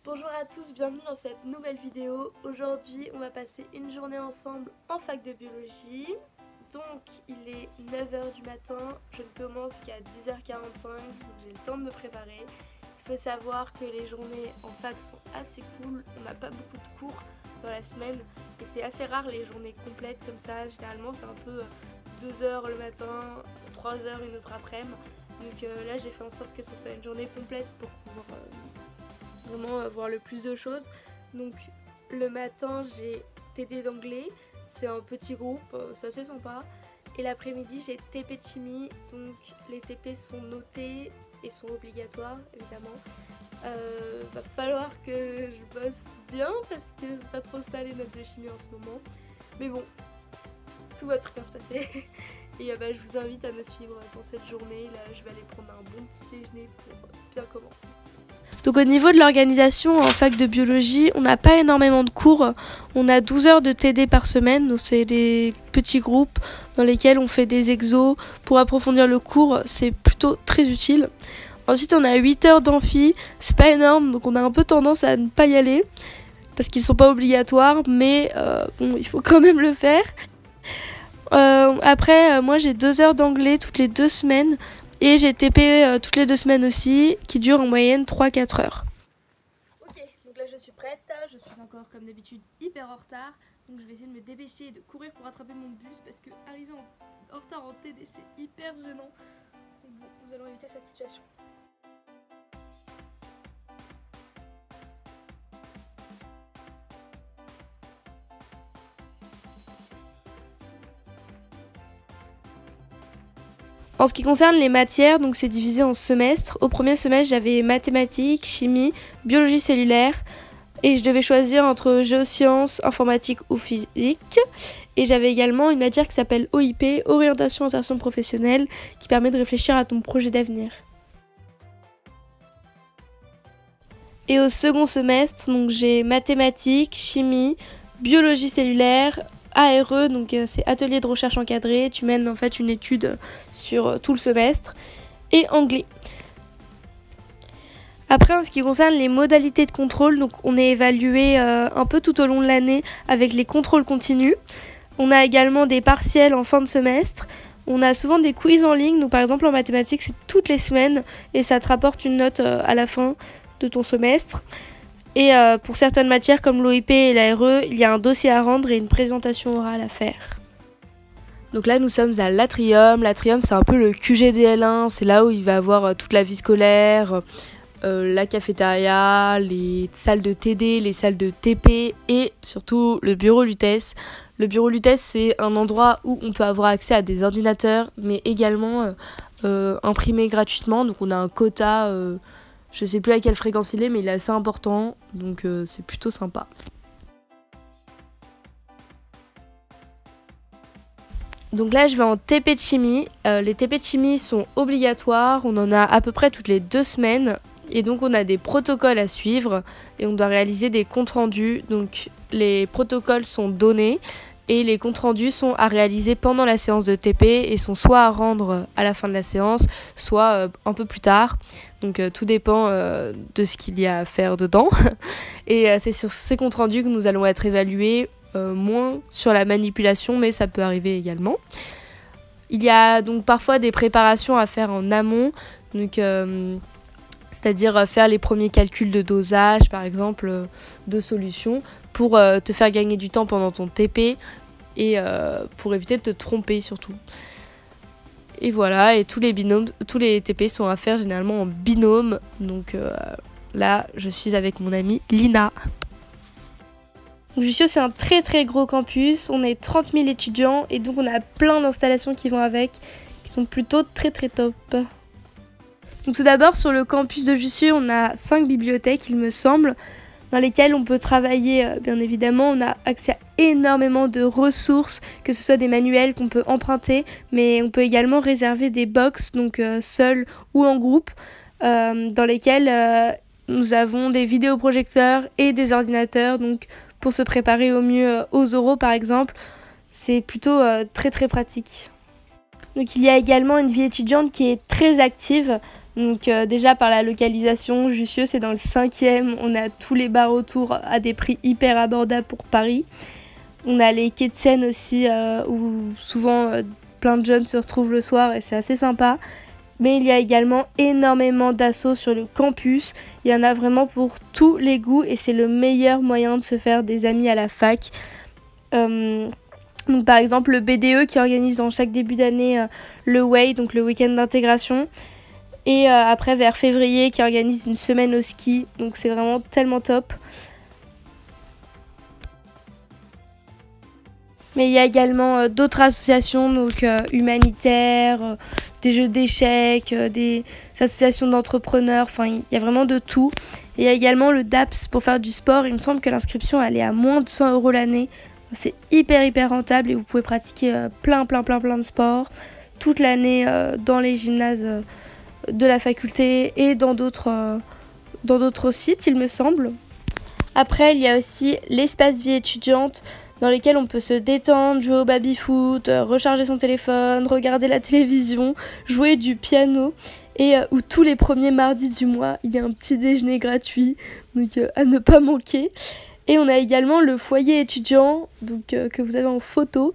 Bonjour à tous, bienvenue dans cette nouvelle vidéo. Aujourd'hui, on va passer une journée ensemble en fac de biologie. Donc, il est 9 h du matin, je ne commence qu'à 10 h 45, donc j'ai le temps de me préparer. Il faut savoir que les journées en fac sont assez cool, on n'a pas beaucoup de cours dans la semaine et c'est assez rare les journées complètes comme ça. Généralement, c'est un peu 2 h le matin, 3 h une autre après-midi. Donc là, j'ai fait en sorte que ce soit une journée complète pour pouvoir vraiment voir le plus de choses. Donc le matin j'ai TD d'anglais, c'est un petit groupe, c'est assez sympa. Et l'après-midi j'ai TP de chimie, donc les TP sont notés et sont obligatoires évidemment. Va falloir que je bosse bien parce que c'est pas trop ça les notes de chimie en ce moment. Mais bon, tout va très bien se passer. Et je vous invite à me suivre dans cette journée. Là je vais aller prendre un bon petit déjeuner pour bien commencer. Donc au niveau de l'organisation en fac de biologie, on n'a pas énormément de cours. On a 12 heures de TD par semaine, donc c'est des petits groupes dans lesquels on fait des exos pour approfondir le cours, c'est plutôt très utile. Ensuite on a 8 heures d'amphi, c'est pas énorme, donc on a un peu tendance à ne pas y aller parce qu'ils sont pas obligatoires, mais bon, il faut quand même le faire. Après, moi j'ai 2 heures d'anglais toutes les 2 semaines. Et j'ai TP toutes les 2 semaines aussi, qui dure en moyenne 3-4 heures. Ok, donc là je suis prête, je suis encore comme d'habitude hyper en retard. Donc je vais essayer de me dépêcher et de courir pour rattraper mon bus parce que arriver en retard en TD c'est hyper gênant. Donc bon, nous allons éviter cette situation. En ce qui concerne les matières, donc c'est divisé en semestres. Au premier semestre, j'avais mathématiques, chimie, biologie cellulaire et je devais choisir entre géosciences, informatique ou physique. Et j'avais également une matière qui s'appelle OIP, orientation insertion professionnelle, qui permet de réfléchir à ton projet d'avenir. Et au second semestre, donc j'ai mathématiques, chimie, biologie cellulaire, ARE, donc c'est atelier de recherche encadré, tu mènes en fait une étude sur tout le semestre, et anglais. Après, en ce qui concerne les modalités de contrôle, donc on est évalué un peu tout au long de l'année avec les contrôles continus. On a également des partiels en fin de semestre. On a souvent des quiz en ligne, donc par exemple en mathématiques c'est toutes les semaines et ça te rapporte une note à la fin de ton semestre. Et pour certaines matières comme l'OIP et l'ARE, il y a un dossier à rendre et une présentation orale à faire. Donc là nous sommes à l'Atrium. L'Atrium c'est un peu le QGDL1, c'est là où il va y avoir toute la vie scolaire, la cafétéria, les salles de TD, les salles de TP et surtout le bureau Lutèce. Le bureau Lutèce c'est un endroit où on peut avoir accès à des ordinateurs mais également imprimés gratuitement. Donc on a un quota... je sais plus à quelle fréquence il est, mais il est assez important, donc c'est plutôt sympa. Donc là, je vais en TP de chimie. Les TP de chimie sont obligatoires, on en a à peu près toutes les 2 semaines. Et donc on a des protocoles à suivre et on doit réaliser des comptes rendus. Donc les protocoles sont donnés et les comptes rendus sont à réaliser pendant la séance de TP et sont soit à rendre à la fin de la séance, soit un peu plus tard. Donc tout dépend de ce qu'il y a à faire dedans. Et c'est sur ces comptes rendus que nous allons être évalués, moins sur la manipulation, mais ça peut arriver également. Il y a donc parfois des préparations à faire en amont, donc c'est-à-dire faire les premiers calculs de dosage, par exemple, de solutions, pour te faire gagner du temps pendant ton TP et pour éviter de te tromper surtout. Et voilà, et tous les TP sont à faire généralement en binôme. Donc là, je suis avec mon amie Lina. Jussieu, c'est un très très gros campus. On est 30 000 étudiants et donc on a plein d'installations qui vont avec, qui sont plutôt très très top. Donc tout d'abord, sur le campus de Jussieu, on a 5 bibliothèques, il me semble, dans lesquelles on peut travailler, bien évidemment. On a accès à énormément de ressources, que ce soit des manuels qu'on peut emprunter, mais on peut également réserver des box, donc seul ou en groupe, dans lesquelles nous avons des vidéoprojecteurs et des ordinateurs, donc pour se préparer au mieux aux oraux par exemple. C'est plutôt très très pratique. Donc il y a également une vie étudiante qui est très active. Donc déjà par la localisation, Jussieu c'est dans le 5e, on a tous les bars autour à des prix hyper abordables pour Paris. On a les quais de Seine aussi où souvent plein de jeunes se retrouvent le soir et c'est assez sympa. Mais il y a également énormément d'assos sur le campus, il y en a vraiment pour tous les goûts et c'est le meilleur moyen de se faire des amis à la fac. Donc par exemple le BDE qui organise en chaque début d'année le WAY, donc le week-end d'intégration. Et après vers février qui organise une semaine au ski, donc c'est vraiment tellement top. Mais il y a également d'autres associations donc humanitaires, des jeux d'échecs, des associations d'entrepreneurs, enfin il y a vraiment de tout. Et il y a également le DAPS pour faire du sport, il me semble que l'inscription elle est à moins de 100 € l'année. C'est hyper rentable et vous pouvez pratiquer plein de sports toute l'année dans les gymnases de la faculté et dans d'autres sites il me semble. Après il y a aussi l'espace vie étudiante dans lesquels on peut se détendre, jouer au baby-foot, recharger son téléphone, regarder la télévision, jouer du piano et où tous les premiers mardis du mois il y a un petit déjeuner gratuit donc à ne pas manquer. Et on a également le foyer étudiant donc, que vous avez en photo.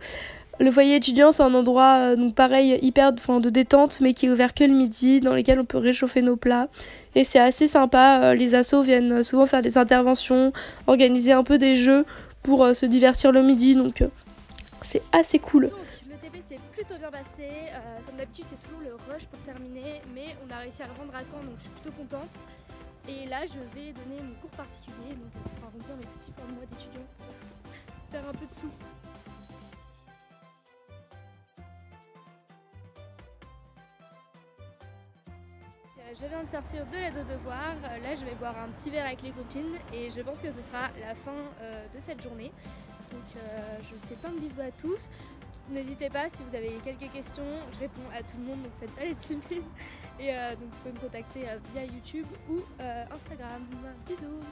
Le foyer étudiant, c'est un endroit donc pareil de détente, mais qui est ouvert que le midi, dans lequel on peut réchauffer nos plats. Et c'est assez sympa. Les assos viennent souvent faire des interventions, organiser un peu des jeux pour se divertir le midi. Donc c'est assez cool. Donc, le TP s'est plutôt bien passé. Comme d'habitude, c'est toujours le rush pour terminer, mais on a réussi à le rendre à temps, donc je suis plutôt contente. Et là, je vais donner mon cours particulier, donc pour arrondir mes petits fins de mois d'étudiant, faire un peu de sous. Je viens de sortir de l'aide aux devoirs, là je vais boire un petit verre avec les copines et je pense que ce sera la fin de cette journée. Donc je vous fais plein de bisous à tous. N'hésitez pas si vous avez quelques questions, je réponds à tout le monde, donc faites pas les timides. Et donc vous pouvez me contacter via YouTube ou Instagram. Bisous.